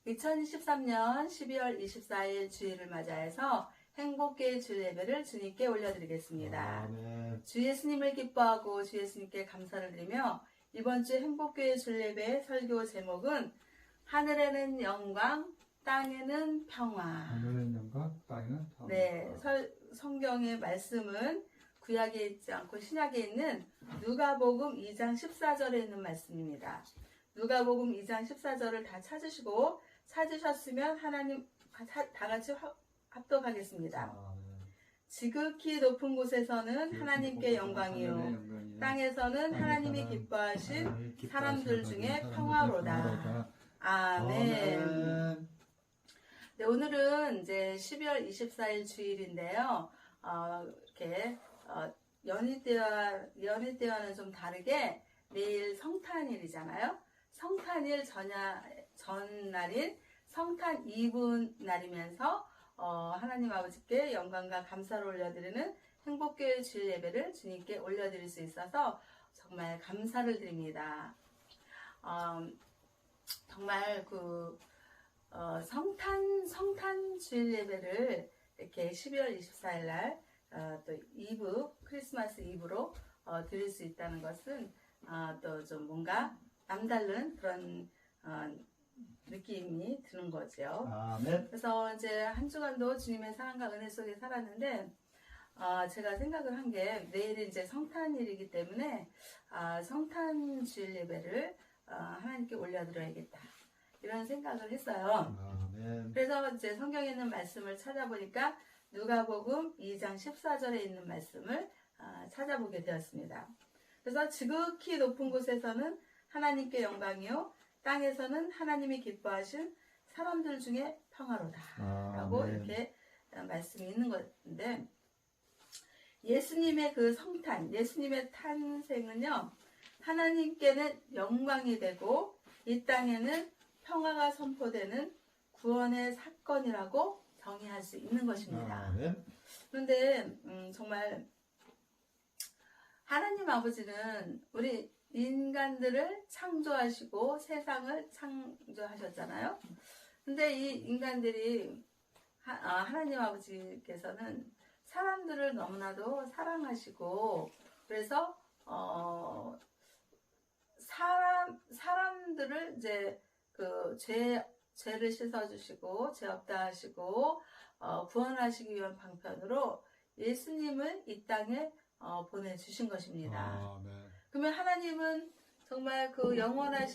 2023년 12월 24일 주일을 맞이해서 행복의 주일 예배를 주님께 올려드리겠습니다. 아멘. 주 예수님을 기뻐하고 주 예수님께 감사를 드리며 이번 주 행복교회 주일 예배 설교 제목은 하늘에는 영광, 땅에는 평화. 하늘에는 영광, 땅에는 평화. 네, 성경의 말씀은 구약에 있지 않고 신약에 있는 누가복음 2장 14절에 있는 말씀입니다. 누가복음 2장 14절을 다 찾으셨으면 하나님 다 같이 합독하겠습니다. 아멘. 지극히 높은 곳에서는 하나님께 영광이요, 땅에서는 하나님이 기뻐하신 사람들 중에 평화로다. 아멘. 네, 오늘은 이제 12월 24일 주일인데요. 이렇게 연휴 때와는 좀 다르게 내일 성탄일이잖아요. 성탄일 전날인 성탄 이브 날이면서 하나님 아버지께 영광과 감사를 올려드리는 행복교회 주일 예배를 주님께 올려드릴 수 있어서 정말 감사를 드립니다. 정말 성탄 주일 예배를 이렇게 12월 24일 날 또 이브, 크리스마스 이브로 드릴 수 있다는 것은 또 좀 뭔가 남다른 그런 느낌이 드는 거죠. 아멘. 그래서 이제 한 주간도 주님의 사랑과 은혜 속에 살았는데 제가 생각을 한 게 내일이 이제 성탄일이기 때문에 성탄 주일 예배를 하나님께 올려드려야겠다 이런 생각을 했어요. 아멘. 그래서 이제 성경에 있는 말씀을 찾아보니까 누가복음 2장 14절에 있는 말씀을 찾아보게 되었습니다. 그래서 지극히 높은 곳에서는 하나님께 영광이요, 땅에서는 하나님이 기뻐하신 사람들 중에 평화로다 라고 이렇게 말씀이 있는 건데, 예수님의 그 성탄, 예수님의 탄생은요, 하나님께는 영광이 되고 이 땅에는 평화가 선포되는 구원의 사건이라고 정의할 수 있는 것입니다. 아멘. 그런데 정말 하나님 아버지는 우리 인간들을 창조하시고 세상을 창조하셨잖아요. 근데 이 인간들이 하나님 아버지께서는 사람들을 너무나도 사랑하시고, 그래서 사람들을 이제 그 죄를 씻어주시고 죄 없다 하시고 구원하시기 위한 방편으로 예수님을 이 땅에 보내주신 것입니다. 아멘. 그러면 하나님은 정말 그 영원한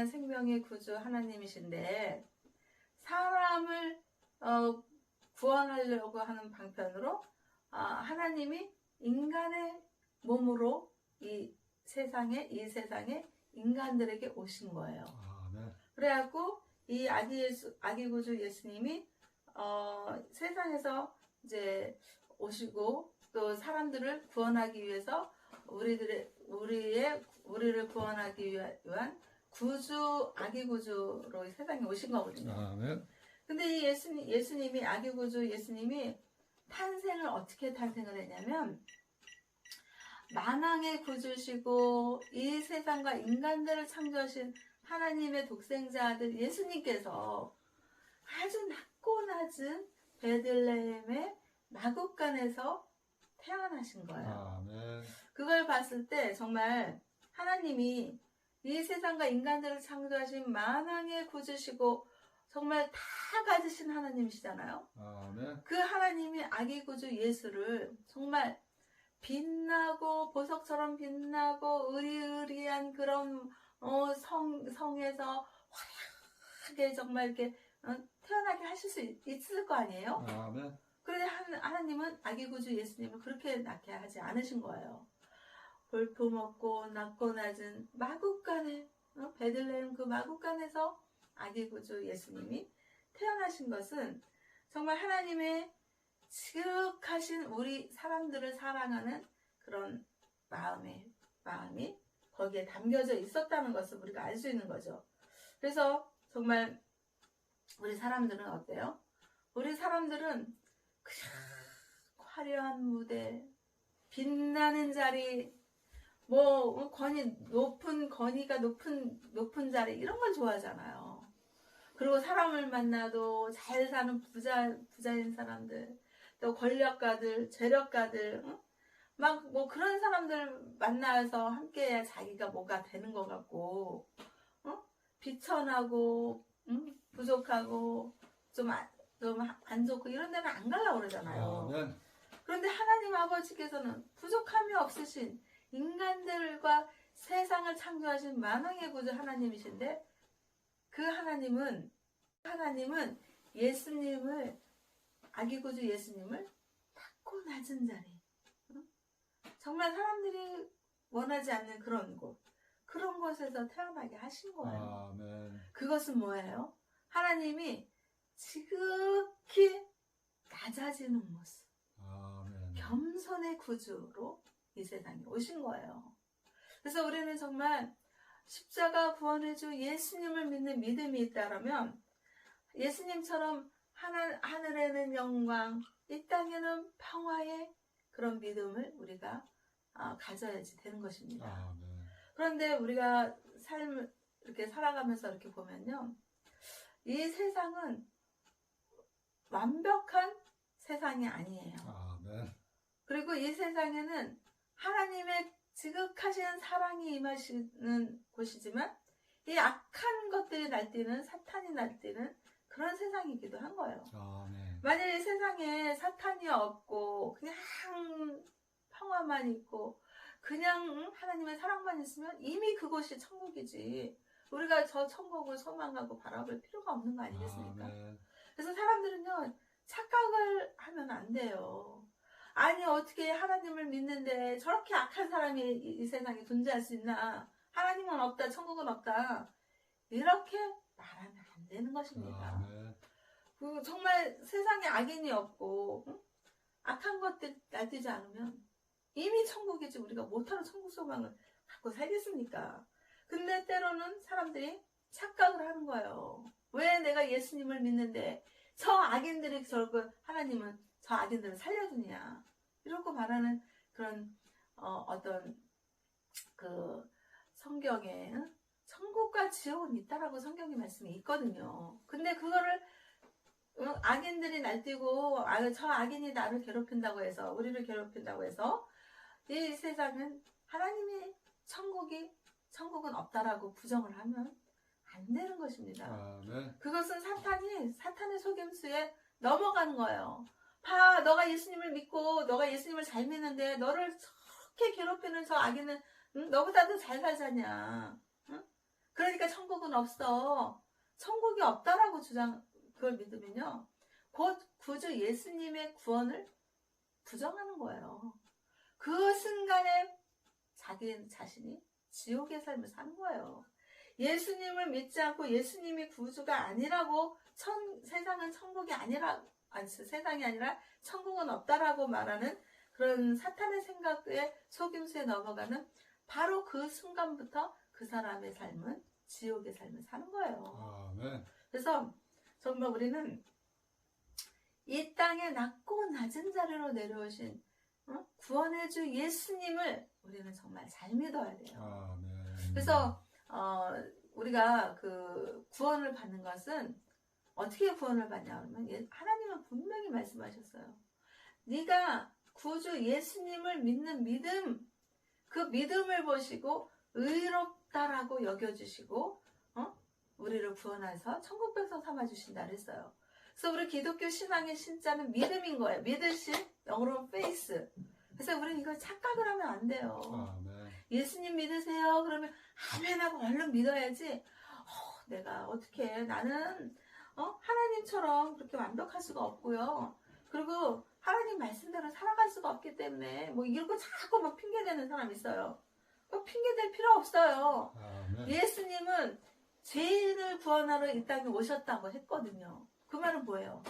생명의 구주 하나님이신데, 사람을 구원하려고 하는 방편으로 하나님이 인간의 몸으로 이 세상에 인간들에게 오신 거예요. 아멘. 그래갖고 이 아기 구주 예수님이 세상에서 이제 오시고 또 사람들을 구원하기 위해서 우리를 구원하기 위한 아기 구주로 세상에 오신 거거든요. 아멘. 근데 이 예수님이 아기 구주 예수님이 탄생을 어떻게 탄생을 했냐면, 만왕의 구주시고 이 세상과 인간들을 창조하신 하나님의 독생자 아들 예수님께서 아주 낮고 낮은 베들레헴의 마구간에서 태어나신 거예요. 아멘. 그걸 봤을 때 정말 하나님이 이 세상과 인간들을 창조하신 만왕의 구주시고 정말 다 가지신 하나님이시잖아요. 아멘. 그 하나님이 아기 구주 예수를 정말 빛나고 보석처럼 빛나고 의리의리한 그런 성에서 화려하게 정말 이렇게 태어나게 하실 수 있을 거 아니에요? 아멘. 그런데 하나님은 아기 구주 예수님을 그렇게 낳게 하지 않으신 거예요. 볼품없고 낮고 낮은 마구간에 베들레헴 그 마구간에서 아기 구주 예수님이 태어나신 것은 정말 하나님의 지극하신 우리 사람들을 사랑하는 그런 마음이 거기에 담겨져 있었다는 것을 우리가 알 수 있는 거죠. 그래서 정말 우리 사람들은 어때요? 우리 사람들은 그냥 화려한 무대, 빛나는 자리, 높은 자리 이런 걸 좋아하잖아요. 그리고 사람을 만나도 잘 사는 부자인 사람들, 또 권력가들, 재력가들, 응? 막 뭐 그런 사람들 만나서 함께해야 자기가 뭐가 되는 것 같고, 어? 비천하고, 부족하고, 좀 안 좋고 이런 데는 안 가려고 그러잖아요. 아멘. 그런데 하나님 아버지께서는 부족함이 없으신 인간들과 세상을 창조하신 만왕의 구주 하나님이신데, 그 하나님은 예수님을, 아기 구주 예수님을 낮고 낮은 자리, 응? 정말 사람들이 원하지 않는 그런 곳에서 태어나게 하신 거예요. 아멘. 그것은 뭐예요? 하나님이 지극히 낮아지는 모습, 아멘. 겸손의 구주로 이 세상에 오신 거예요. 그래서 우리는 정말 십자가 구원해주 예수님을 믿는 믿음이 있다라면, 예수님처럼 하늘에는 영광, 이 땅에는 평화의 그런 믿음을 우리가 가져야지 되는 것입니다. 아멘. 그런데 우리가 삶을 이렇게 살아가면서 이렇게 보면요, 이 세상은 완벽한 세상이 아니에요. 아멘. 그리고 이 세상에는 하나님의 지극하신 사랑이 임하시는 곳이지만, 이 악한 것들이 날뛰는, 사탄이 날뛰는 그런 세상이기도 한 거예요. 아멘. 만약에 세상에 사탄이 없고 그냥 평화만 있고 그냥 하나님의 사랑만 있으면 이미 그곳이 천국이지, 우리가 저 천국을 소망하고 바라볼 필요가 없는 거 아니겠습니까? 아멘. 그래서 사람들은요, 착각을 하면 안 돼요. 아니, 어떻게 하나님을 믿는데 저렇게 악한 사람이 이 세상에 존재할 수 있나? 하나님은 없다, 천국은 없다, 이렇게 말하면 안 되는 것입니다. 아멘. 정말 세상에 악인이 없고, 응? 악한 것들 날뛰지 않으면 이미 천국이지, 우리가 못하는 천국 소망을 갖고 살겠습니까? 근데 때로는 사람들이 착각을 하는 거예요. 왜 내가 예수님을 믿는데 저 악인들이 하나님은 저 악인들을 살려주냐, 이러고 말하는 그런 어떤 그 성경에, 응? 천국과 지옥은 있다라고 성경의 말씀이 있거든요. 근데 그거를 악인들이 날뛰고 저 악인이 나를 괴롭힌다고 해서, 우리를 괴롭힌다고 해서 이 세상은 하나님의 천국은 없다라고 부정을 하면 안 되는 것입니다. 아멘. 그것은 사탄의 속임수에 넘어가는 거예요. 봐, 너가 예수님을 믿고 너가 예수님을 잘 믿는데 너를 저렇게 괴롭히는 저 악인은, 응? 너보다도 잘 살잖냐, 응? 그러니까 천국은 없어. 천국이 없다라고 그걸 믿으면요, 곧 구주 예수님의 구원을 부정하는 거예요. 그 순간에 자기 자신이 지옥의 삶을 사는 거예요. 예수님을 믿지 않고 예수님이 구주가 아니라고, 세상은 천국이 아니라, 세상이 아니라 천국은 없다라고 말하는 그런 사탄의 생각에 속임수에 넘어가는 바로 그 순간부터 그 사람의 삶은 지옥의 삶을 사는 거예요. 아멘. 그래서 정말 우리는 이 땅에 낮고 낮은 자리로 내려오신 구원해주 예수님을 우리는 정말 잘 믿어야 돼요. 아멘. 그래서 우리가 그 구원을 받는 것은 어떻게 구원을 받냐 하면, 하나님은 분명히 말씀하셨어요. 네가 구주 예수님을 믿는 믿음, 그 믿음을 보시고 의롭다라고 여겨주시고 우리를 구원해서 천국 백성 삼아주신다 그랬어요. 그래서 우리 기독교 신앙의 신자는 믿음인 거예요. 믿으신, 영어로는 faith. 그래서 우리는 이걸 착각을 하면 안 돼요. 아멘. 예수님 믿으세요 그러면 아멘 하고 얼른 믿어야지, 내가 어떻게, 나는 하나님처럼 그렇게 완벽할 수가 없고요, 그리고 하나님 말씀대로 살아갈 수가 없기 때문에 뭐 이러고 자꾸 막 핑계대는 사람 있어요. 핑계댈 필요 없어요. 아멘. 예수님은 죄인을 구원하러 이 땅에 오셨다고 했거든요. 그 말은 뭐예요?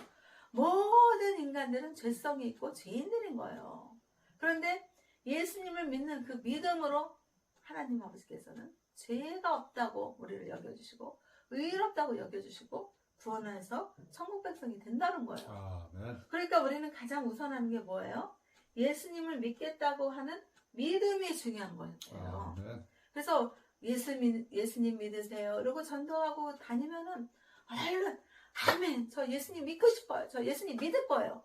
모든 인간들은 죄성이 있고 죄인들인 거예요. 그런데 예수님을 믿는 그 믿음으로 하나님 아버지께서는 죄가 없다고 우리를 여겨주시고 의롭다고 여겨주시고 구원해서 천국 백성이 된다는 거예요. 아멘. 그러니까 우리는 가장 우선하는 게 뭐예요? 예수님을 믿겠다고 하는 믿음이 중요한 거예요. 아멘. 그래서 예수님 믿으세요 이러고 전도하고 다니면은 얼른 아멘. 저 예수님 믿고 싶어요. 저 예수님 믿을 거예요.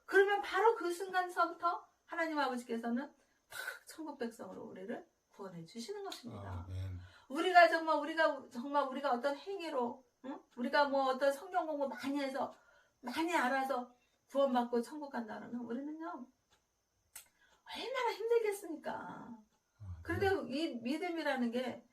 그러면 바로 그 순간서부터 하나님 아버지께서는 탁 천국 백성으로 우리를 구원해 주시는 것입니다. 아멘. 우리가 정말 우리가 어떤 행위로, 응? 우리가 뭐 어떤 성경 공부 많이 해서 많이 알아서 구원받고 천국 간다면 우리는요 얼마나 힘들겠습니까? 그런데 이 믿음이라는 게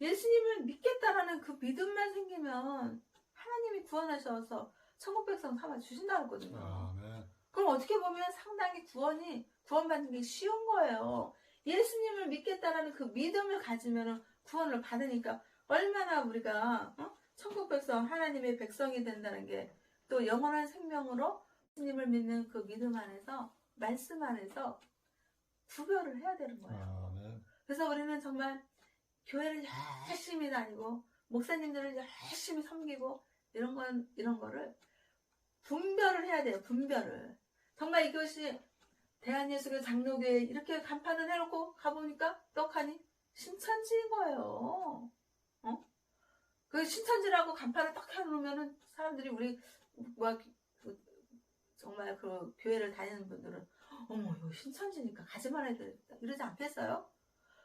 예수님을 믿겠다라는 그 믿음만 생기면 하나님이 구원하셔서 천국 백성 삼아 주신다고 했거든요. 아멘. 그럼 어떻게 보면 상당히 구원받는 게 쉬운 거예요. 예수님을 믿겠다라는 그 믿음을 가지면 구원을 받으니까 얼마나 우리가 천국 백성, 하나님의 백성이 된다는 게 또 영원한 생명으로 예수님을 믿는 그 믿음 안에서, 말씀 안에서 구별을 해야 되는 거예요. 아멘. 그래서 우리는 정말 교회를 열심히 다니고 목사님들을 열심히 섬기고 이런 거를 분별을 해야 돼요. 분별을. 정말 이것이 대한예수교 장로교회 이렇게 간판을 해놓고 가보니까 떡하니 신천지인 거예요. 그 신천지라고 간판을 딱 해놓으면은 사람들이 우리 정말 그 교회를 다니는 분들은 어머 이거 신천지니까 가지 말아야 되겠다 이러지 않겠어요?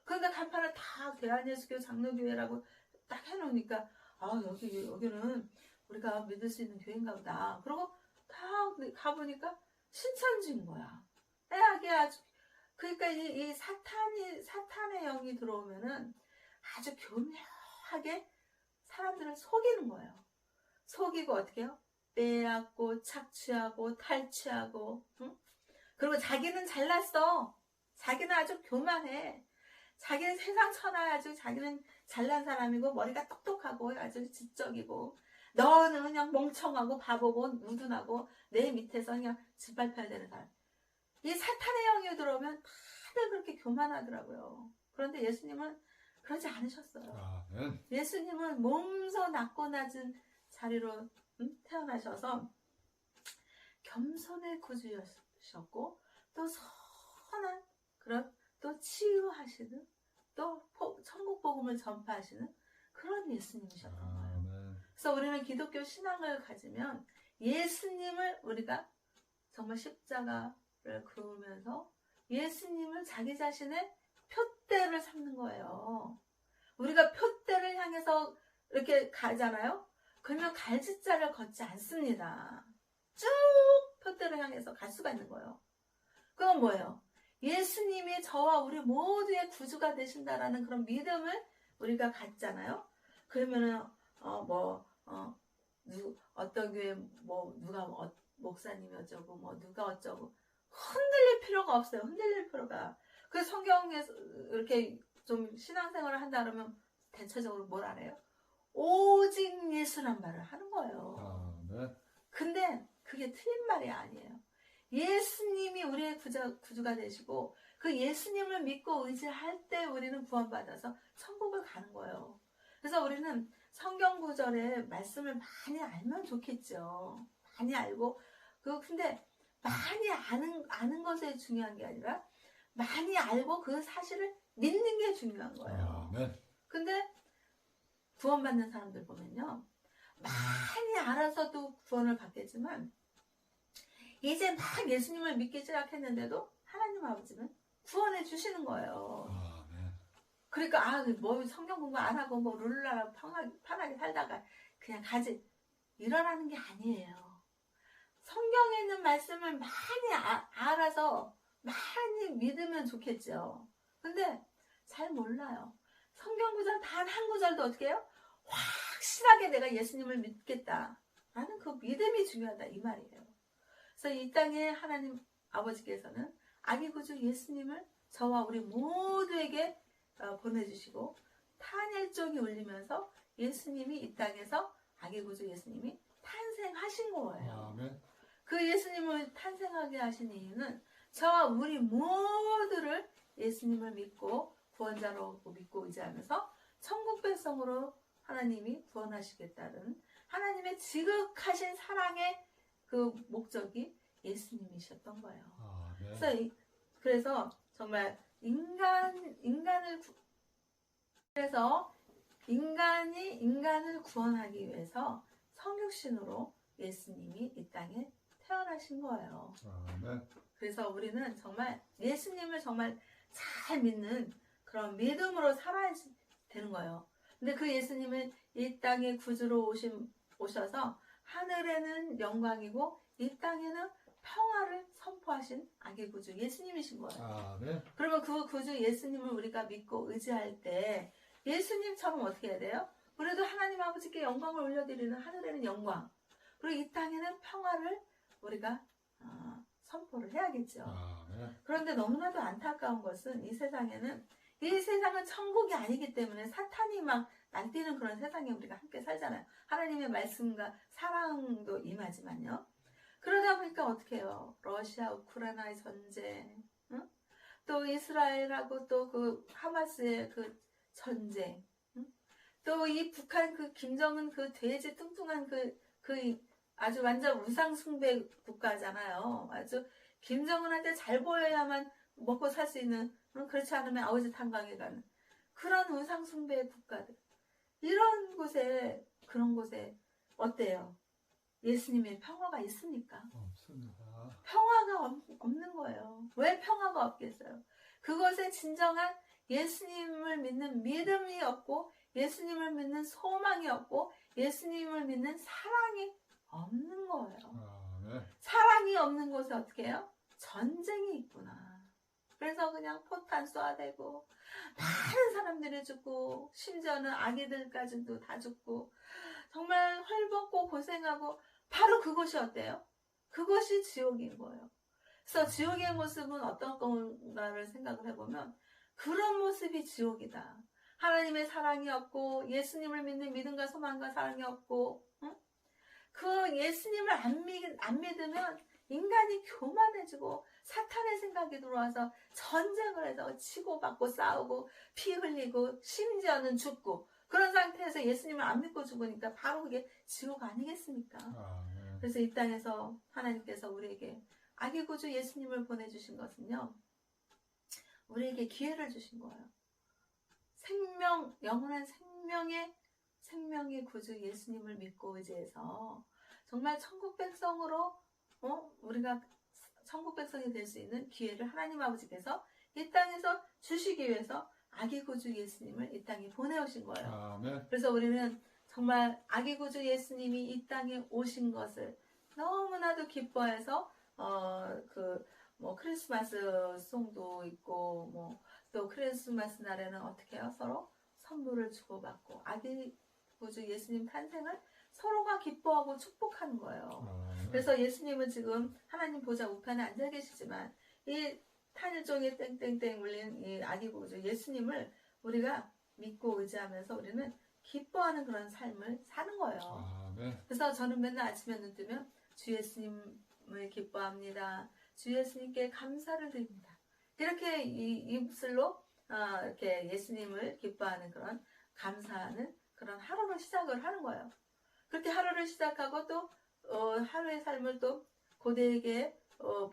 그러니까 간판을 다 대한예수교 장로교회라고 딱 해놓으니까 여기는 우리가 믿을 수 있는 교회인가 보다. 그러고 다 가보니까 신천지인 거야. 애하게 아주. 그러니까 이 사탄의 영이 들어오면은 아주 교묘하게 사람들을 속이는 거예요. 속이고 어떻게 해요? 빼앗고 착취하고 탈취하고, 응? 그리고 자기는 잘났어. 자기는 아주 교만해. 자기는 세상 천하에 아주 자기는 잘난 사람이고 머리가 똑똑하고 아주 지적이고 너는 그냥 멍청하고 바보고 무둔하고 내 밑에서 그냥 짓밟혀야 되는 사람. 이 사탄의 영이 들어오면 다들 그렇게 교만하더라고요. 그런데 예수님은 그러지 않으셨어요. 아멘. 예수님은 몸소 낮고 낮은 자리로 태어나셔서 겸손의 구주셨고 또 선한 그런 또 치유하시는 또 천국 복음을 전파하시는 그런 예수님이셨던 거예요. 아멘. 그래서 우리는 기독교 신앙을 가지면 예수님을 우리가 정말 십자가를 그으면서 예수님을 자기 자신의 표대를 삼는 거예요. 우리가 표대를 향해서 이렇게 가잖아요. 그러면 갈짓자를 걷지 않습니다. 쭉 표대를 향해서 갈 수가 있는 거예요. 그건 뭐예요? 예수님이 저와 우리 모두의 구주가 되신다라는 그런 믿음을 우리가 갖잖아요. 그러면은 어떤 교회 누가 목사님이 어쩌고 누가 어쩌고 흔들릴 필요가 없어요. 흔들릴 필요가. 그래서 성경에서 이렇게 좀 신앙생활을 한다 그러면 대체적으로 뭘 알아요? 오직 예수란 말을 하는 거예요. 아멘. 근데 그게 틀린 말이 아니에요. 예수님이 우리의 구주가 되시고 그 예수님을 믿고 의지할 때 우리는 구원받아서 천국을 가는 거예요. 그래서 우리는 성경 구절의 말씀을 많이 알면 좋겠죠. 많이 알고 근데 많이 아는 것이 중요한 게 아니라 많이 알고 그 사실을 믿는 게 중요한 거예요. 아멘. 근데 구원받는 사람들 보면요. 많이 알아서도 구원을 받겠지만 이제 막 예수님을 믿기 시작했는데도 하나님 아버지는 구원해 주시는 거예요. 아멘. 그러니까 성경 공부 안 하고 룰루랄라 편하게 살다가 그냥 가지 이러라는 게 아니에요. 성경에 있는 말씀을 많이 알아서 많이 믿으면 좋겠죠. 근데 잘 몰라요. 성경 구절 단 한 구절도 어떻게 해요? 확실하게 내가 예수님을 믿겠다 라는 그 믿음이 중요하다 이 말이에요. 그래서 이 땅에 하나님 아버지께서는 아기 구주 예수님을 저와 우리 모두에게 보내주시고 탄일종이 울리면서 예수님이 이 땅에서 아기 구주 예수님이 탄생하신 거예요. 아멘. 그 예수님을 탄생하게 하신 이유는 저와 우리 모두를 예수님을 믿고 구원자로 믿고 의지하면서 천국 백성으로 하나님이 구원하시겠다는 하나님의 지극하신 사랑의 그 목적이 예수님이셨던 거예요. 아멘. 그래서 정말 인간을 구원하기 위해서 성육신으로 예수님이 이 땅에 태어나신 거예요. 아멘. 그래서 우리는 정말 예수님을 정말 잘 믿는 그런 믿음으로 살아야 되는 거예요. 근데 그 예수님은 이 땅에 구주로 오셔서 하늘에는 영광이고 이 땅에는 평화를 선포하신 아기 구주 예수님이신 거예요. 아멘. 그러면 그 구주 예수님을 우리가 믿고 의지할 때 예수님처럼 어떻게 해야 돼요? 우리도 하나님 아버지께 영광을 올려드리는 하늘에는 영광, 그리고 이 땅에는 평화를 우리가 선포를 해야겠죠. 아멘. 그런데 너무나도 안타까운 것은 이 세상은 천국이 아니기 때문에 사탄이 막 날뛰는 그런 세상에 우리가 함께 살잖아요. 하나님의 말씀과 사랑도 임하지만요. 그러다 보니까 어떻게 해요? 러시아, 우크라이나의 전쟁, 응? 또 이스라엘하고 또 그 하마스의 그 전쟁, 응? 또 이 북한 그 김정은 그 돼지 뚱뚱한 그 아주 완전 우상숭배 국가잖아요. 아주 김정은한테 잘 보여야만 먹고 살 수 있는, 그렇지 않으면 아우짓 한강에 가는 그런 우상숭배 국가들. 그런 곳에 어때요? 예수님의 평화가 있습니까? 없습니다. 평화가 없는 거예요. 왜 평화가 없겠어요? 그것에 진정한 예수님을 믿는 믿음이 없고, 예수님을 믿는 소망이 없고, 예수님을 믿는 사랑이 없는 거예요. 아멘. 사랑이 없는 곳에 어떻게 해요? 전쟁이 있구나. 그래서 그냥 포탄 쏴대고 많은 사람들이 죽고, 심지어는 아기들까지도 다 죽고, 정말 헐벗고 고생하고, 바로 그것이 어때요? 그것이 지옥인 거예요. 그래서 지옥의 모습은 어떤 건가를 생각을 해보면 그런 모습이 지옥이다. 하나님의 사랑이 없고, 예수님을 믿는 믿음과 소망과 사랑이 없고, 응? 그 예수님을 안 믿으면 인간이 교만해지고 사탄의 생각이 들어와서 전쟁을 해서 치고받고 싸우고 피 흘리고 심지어는 죽고, 그런 상태에서 예수님을 안 믿고 죽으니까 바로 그게 지옥 아니겠습니까? 아멘. 그래서 이 땅에서 하나님께서 우리에게 아기 구주 예수님을 보내주신 것은요, 우리에게 기회를 주신 거예요. 영원한 생명의 구주 예수님을 믿고 의지해서 정말 천국 백성으로 우리가 천국 백성이 될 수 있는 기회를 하나님 아버지께서 이 땅에서 주시기 위해서 아기 구주 예수님을 이 땅에 보내오신 거예요. 아멘. 그래서 우리는 정말 아기 구주 예수님이 이 땅에 오신 것을 너무나도 기뻐해서 크리스마스 송도 있고, 또 크리스마스 날에는 어떻게 해요? 서로 선물을 주고받고 아기 구주 예수님 탄생을 서로가 기뻐하고 축복하는 거예요. 아멘. 그래서 예수님은 지금 하나님 보좌 우편에 앉아 계시지만 이 탄일종이 땡땡땡 울린 이 아기 구주 예수님을 우리가 믿고 의지하면서 우리는 기뻐하는 그런 삶을 사는 거예요. 아멘. 그래서 저는 맨날 아침에 눈 뜨면 주 예수님을 기뻐합니다. 주 예수님께 감사를 드립니다. 이렇게 이 입술로 이렇게 예수님을 기뻐하는 그런 감사하는 그런 하루를 시작을 하는 거예요. 그렇게 하루를 시작하고 또 하루의 삶을 또 고대에게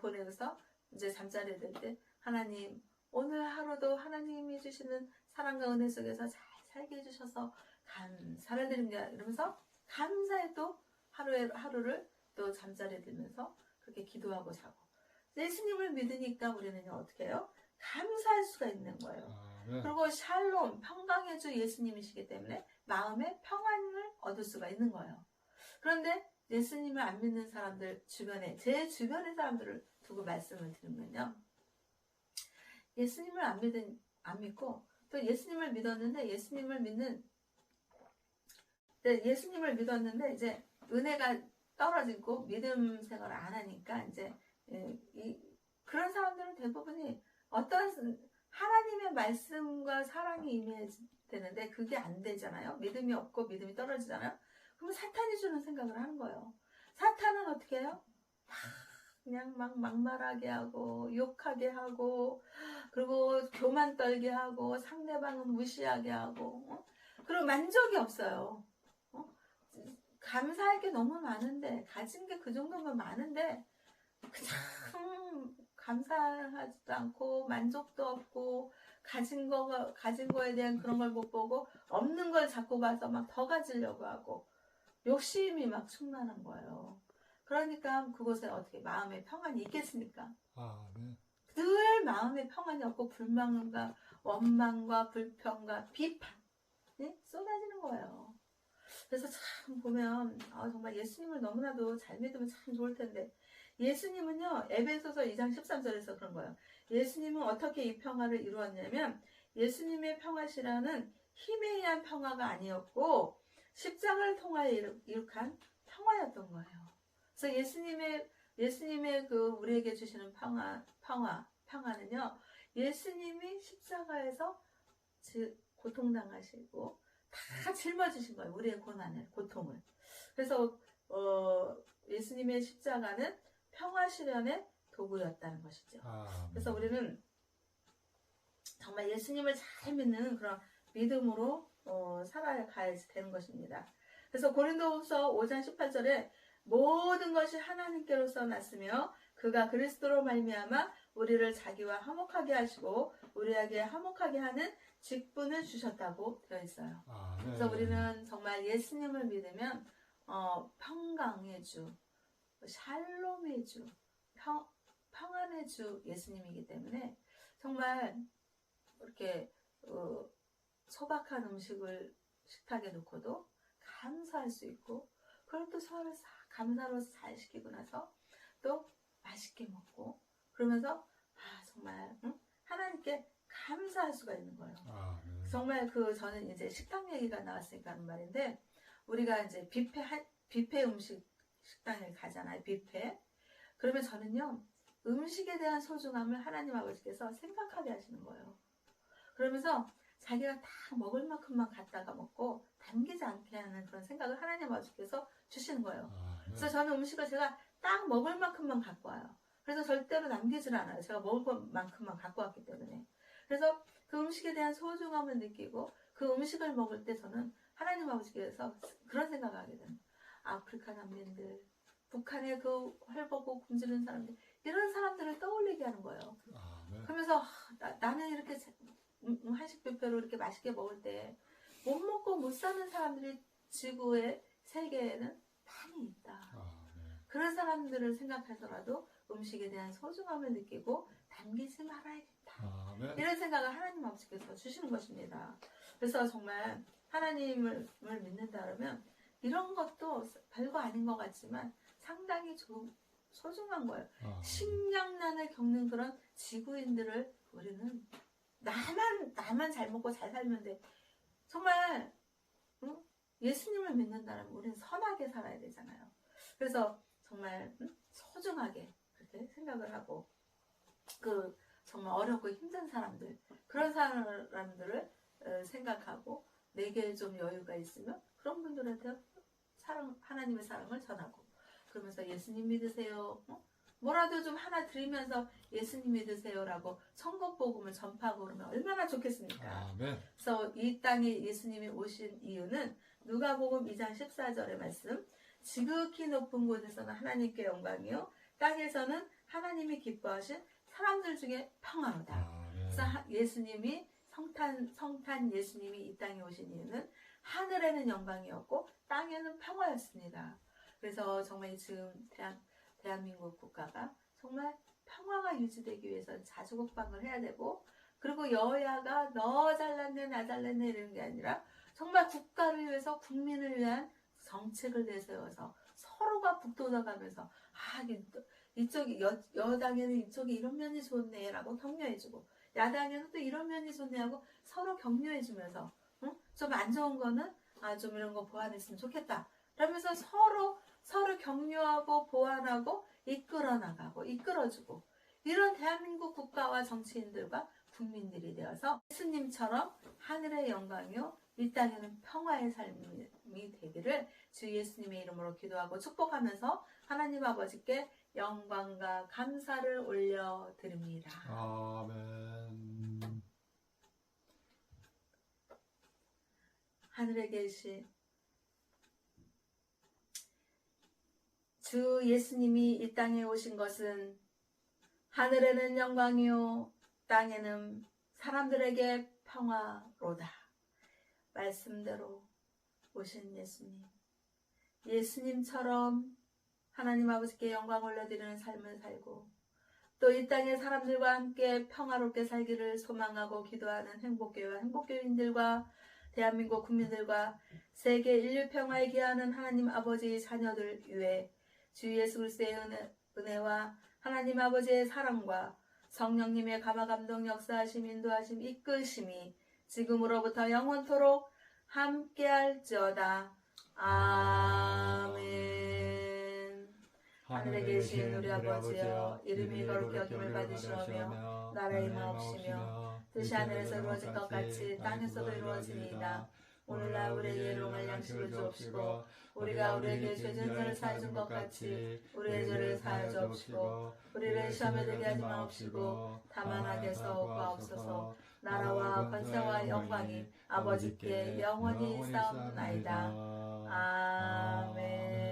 보내면서 이제 잠자리에 들 때 하나님, 오늘 하루도 하나님이 주시는 사랑과 은혜 속에서 잘 살게 해주셔서 감사를 드립니다. 이러면서 감사에 또 하루를 또 잠자리에 들면서 그렇게 기도하고 자고, 예수님을 믿으니까 우리는 어떻게 해요? 감사할 수가 있는 거예요. 아멘. 그리고 샬롬, 평강의 주 예수님이시기 때문에 마음의 평안을 얻을 수가 있는 거예요. 그런데 예수님을 안 믿는 사람들 제 주변의 사람들을 두고 말씀을 드리면요, 예수님을 안 믿고 또 예수님을 믿었는데 이제 은혜가 떨어지고 믿음 생활을 안 하니까 이제 그런 사람들은 대부분이 어떤 하나님의 말씀과 사랑이 임해야 되는데 그게 안 되잖아요. 믿음이 없고 믿음이 떨어지잖아요. 그러면 사탄이 주는 생각을 하는 거예요. 사탄은 어떻게 해요? 그냥 막 막말하게 하고 욕하게 하고, 그리고 교만 떨게 하고, 상대방은 무시하게 하고, 그리고 만족이 없어요. 감사할 게 너무 많은데, 가진 게 그 정도면 많은데 그냥 감사하지도 않고 만족도 없고, 가진 거에 대한 그런 걸 못 보고 없는 걸 자꾸 봐서 막 더 가지려고 하고, 욕심이 막 충만한 거예요. 그러니까 그곳에 어떻게 마음의 평안이 있겠습니까? 아멘. 늘 마음의 평안이 없고 불만과 원망과 불평과 비판이 쏟아지는 거예요. 그래서 참 보면 정말 예수님을 너무나도 잘 믿으면 참 좋을 텐데 예수님은요 에베소서 2장 13절에서 그런 거예요. 예수님은 어떻게 이 평화를 이루었냐면 예수님의 평화시라는 힘에 의한 평화가 아니었고 십자가를 통하여 이룩한 평화였던 거예요. 그래서 예수님의 그 우리에게 주시는 평화는요 예수님이 십자가에서 고통당하시고 다 짊어지신 거예요. 우리의 고난을, 고통을. 그래서 예수님의 십자가는 평화 실현의 도구였다는 것이죠. 그래서 우리는 정말 예수님을 잘 믿는 그런 믿음으로 살아가야 되는 것입니다. 그래서 고린도후서 5장 18절에 모든 것이 하나님께로서 났으며 그가 그리스도로 말미암아 우리를 자기와 화목하게 하시고 우리에게 화목하게 하는 직분을 주셨다고 되어 있어요. 그래서 우리는 정말 예수님을 믿으면 평강의 주, 샬롬의 주, 평안의 주 예수님이기 때문에 정말 이렇게 소박한 음식을 식탁에 놓고도 감사할 수 있고 그걸 또 서로 감사로 잘 시키고 나서 또 맛있게 먹고 그러면서 정말 하나님께 감사할 수가 있는 거예요. 정말 저는 이제 식당 얘기가 나왔으니까 하는 말인데 우리가 이제 뷔페 음식 식당에 가잖아요. 뷔페. 그러면 저는요 음식에 대한 소중함을 하나님 아버지께서 생각하게 하시는 거예요. 그러면서 자기가 다 먹을 만큼만 갖다가 먹고 남기지 않게 하는 그런 생각을 하나님 아버지께서 주시는 거예요. 그래서 저는 음식을 제가 딱 먹을 만큼만 갖고 와요. 그래서 절대로 남기질 않아요. 제가 먹을 만큼만 갖고 왔기 때문에. 그래서 그 음식에 대한 소중함을 느끼고 그 음식을 먹을 때 저는 하나님 아버지께서 그런 생각을 하게 됩니다. 아프리카 난민들, 북한의 그 헐벗고 굶주린 사람들, 이런 사람들을 떠올리게 하는 거예요. 그러면서 나는 이렇게 한식 뷔페로 이렇게 맛있게 먹을 때 못 먹고 못 사는 사람들이 지구의 세계에는 많이 있다. 그런 사람들을 생각해서라도 음식에 대한 소중함을 느끼고 남기지 말아야겠다. 이런 생각을 하나님 아버지께서 주시는 것입니다. 그래서 정말 하나님을 믿는다 그러면 이런 것도 별거 아닌 것 같지만 상당히 소중한 거예요. 식량난을 겪는 그런 지구인들을 우리는 나만 잘 먹고 잘 살면 돼. 정말 예수님을 믿는다면 우리는 선하게 살아야 되잖아요. 그래서 정말 소중하게 그렇게 생각을 하고 정말 어렵고 힘든 사람들 그런 사람들을 생각하고 내게 좀 여유가 있으면 그런 분들한테 하나님의 사랑을 전하고 그러면서 예수님 믿으세요. 뭐라도 좀 하나 드리면서 예수님 믿으세요라고 천국복음을 전파하고 그러면 얼마나 좋겠습니까? 그래서 이 땅에 예수님이 오신 이유는 누가복음 2장 14절의 말씀 지극히 높은 곳에서는 하나님께 영광이요 땅에서는 하나님이 기뻐하신 사람들 중에 평화로다. 그래서 예수님이 성탄 예수님이 이 땅에 오신 이유는 하늘에는 영광이었고 땅에는 평화였습니다. 그래서 정말 지금 대한민국 국가가 정말 평화가 유지되기 위해서는 자주국방을 해야 되고 그리고 여야가 너 잘났네 나 잘났네 이런 게 아니라 정말 국가를 위해서 국민을 위한 정책을 내세워서 서로가 북돋아가면서 이쪽이 여당에는 이쪽이 이런 면이 좋네 라고 격려해주고 야당에는 또 이런 면이 좋네 하고 서로 격려해주면서 좀 안 좋은 거는 좀 이런 거 보완했으면 좋겠다 그러면서 서로 격려하고 보완하고 이끌어나가고 이끌어주고 이런 대한민국 국가와 정치인들과 국민들이 되어서 예수님처럼 하늘의 영광이요 이 땅에는 평화의 삶이 되기를 주 예수님의 이름으로 기도하고 축복하면서 하나님 아버지께 영광과 감사를 올려드립니다. 아멘. 하늘에 계신 주 예수님이 이 땅에 오신 것은 하늘에는 영광이요 땅에는 사람들에게 평화로다. 말씀대로 오신 예수님 예수님처럼 하나님 아버지께 영광 올려드리는 삶을 살고 또 이 땅의 사람들과 함께 평화롭게 살기를 소망하고 기도하는 행복교회와 행복교인들과 대한민국 국민들과 세계 인류 평화에 기하는 하나님 아버지의 자녀들 위해 주 예수 그리스도의 은혜와 하나님 아버지의 사랑과 성령님의 감화 감동 역사하심 인도하심 이끄심이 지금으로부터 영원토록 함께할지어다. 아멘. 하늘에 계신 우리 아버지여 이름이 거룩히 여김을 받으시오며 나라의 마옵시며 뜻이 하늘에서 이루어진 것 같이 땅에서도 이루어지니이다. 오늘날 우리에게 일용할 양식을 주옵시고 우리가 우리에게 죄진 자를 사해준 것 같이 우리의 죄를 사하여 주옵시고 우리를 시험에 들게 하지 마옵시고 다만 악에서 구하옵소서. 나라와 권세와 영광이 아버지께 영원히 싸움나이다. 아멘.